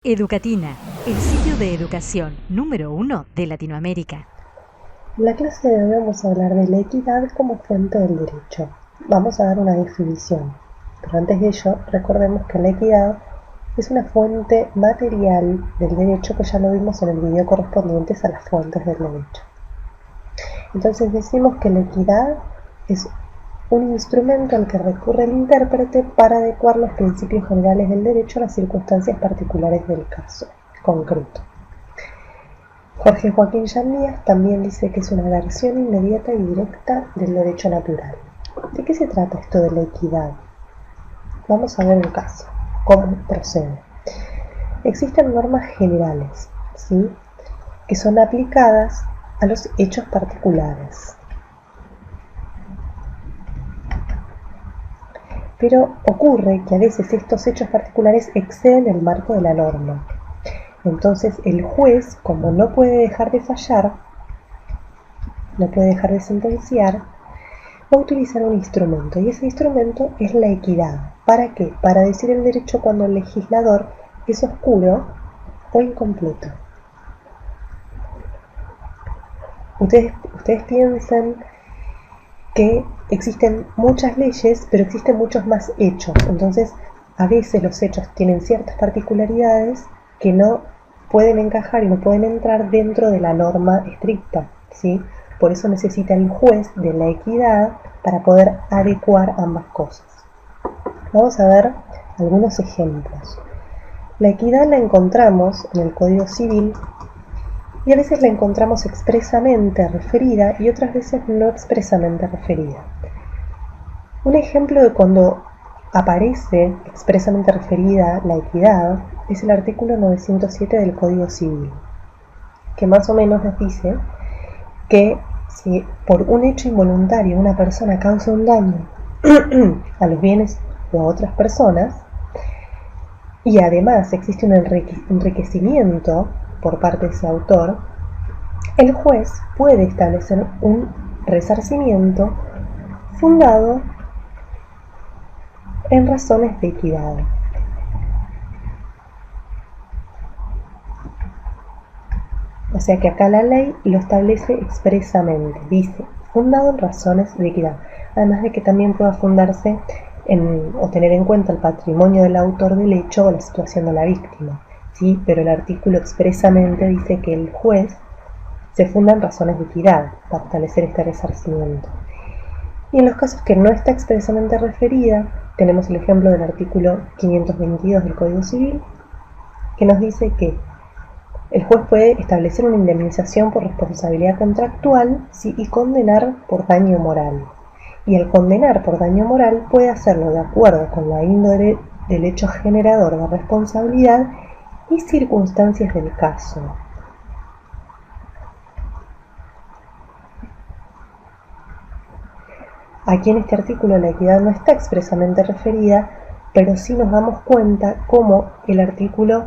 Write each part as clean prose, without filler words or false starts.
Educatina, el sitio de educación número 1 de Latinoamérica. En la clase de hoy vamos a hablar de la equidad como fuente del derecho. Vamos a dar una definición, pero antes de ello recordemos que la equidad es una fuente material del derecho que ya lo vimos en el video correspondiente a las fuentes del derecho. Entonces decimos que la equidad es un instrumento al que recurre el intérprete para adecuar los principios generales del derecho a las circunstancias particulares del caso concreto. Jorge Joaquín Yamías también dice que es una versión inmediata y directa del derecho natural. ¿De qué se trata esto de la equidad? Vamos a ver un caso, cómo procede. Existen normas generales, ¿sí?, que son aplicadas a los hechos particulares. Pero ocurre que a veces estos hechos particulares exceden el marco de la norma. Entonces el juez, como no puede dejar de fallar, no puede dejar de sentenciar, va a utilizar un instrumento, y ese instrumento es la equidad. ¿Para qué? Para decir el derecho cuando el legislador es oscuro o incompleto. Ustedes piensan que existen muchas leyes, pero existen muchos más hechos. Entonces, a veces los hechos tienen ciertas particularidades que no pueden encajar y no pueden entrar dentro de la norma estricta, ¿sí? Por eso necesita el juez de la equidad para poder adecuar ambas cosas. Vamos a ver algunos ejemplos. La equidad la encontramos en el Código Civil y a veces la encontramos expresamente referida y otras veces no expresamente referida. Un ejemplo de cuando aparece expresamente referida la equidad es el artículo 907 del Código Civil, que más o menos nos dice que si por un hecho involuntario una persona causa un daño a los bienes de otras personas y además existe un enriquecimiento por parte de ese autor, el juez puede establecer un resarcimiento fundado en razones de equidad. O sea que acá la ley lo establece expresamente, dice, fundado en razones de equidad, además de que también pueda fundarse o tener en cuenta el patrimonio del autor del hecho o la situación de la víctima, ¿sí? Pero el artículo expresamente dice que el juez se funda en razones de equidad para establecer este resarcimiento. Y en los casos que no está expresamente referida, tenemos el ejemplo del artículo 522 del Código Civil, que nos dice que el juez puede establecer una indemnización por responsabilidad contractual, ¿sí?, y condenar por daño moral. Y al condenar por daño moral puede hacerlo de acuerdo con la índole del hecho generador de responsabilidad y circunstancias del caso. Aquí en este artículo la equidad no está expresamente referida, pero sí nos damos cuenta cómo el artículo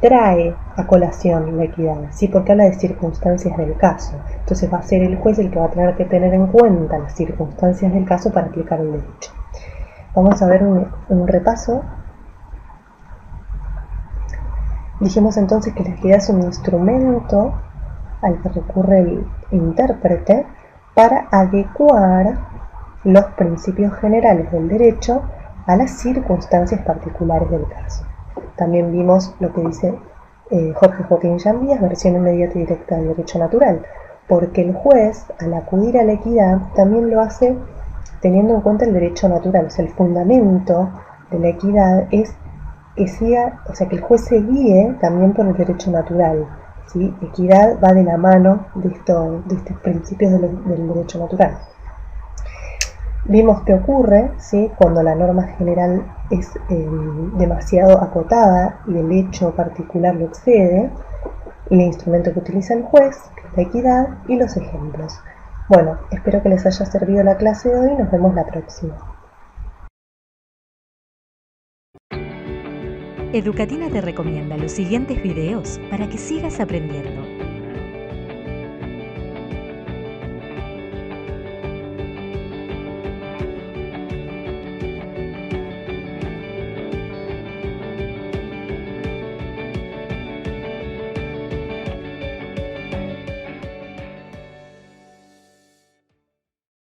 trae a colación la equidad, ¿sí?, porque habla de circunstancias del caso. Entonces va a ser el juez el que va a tener que tener en cuenta las circunstancias del caso para aplicar el derecho. Vamos a ver un repaso. Dijimos entonces que la equidad es un instrumento al que recurre el intérprete para adecuar los principios generales del derecho a las circunstancias particulares del caso. También vimos lo que dice Jorge Joaquín Yamías, versión inmediata y directa del derecho natural, porque el juez, al acudir a la equidad, también lo hace teniendo en cuenta el derecho natural. O sea, el fundamento de la equidad es que que el juez se guíe también por el derecho natural, ¿sí? Equidad va de la mano de estos principios del derecho natural. Vimos que ocurre, ¿sí?, cuando la norma general es demasiado acotada y el hecho particular lo excede, el instrumento que utiliza el juez, la equidad y los ejemplos. Bueno, espero que les haya servido la clase de hoy y nos vemos la próxima. Educatina te recomienda los siguientes videos para que sigas aprendiendo.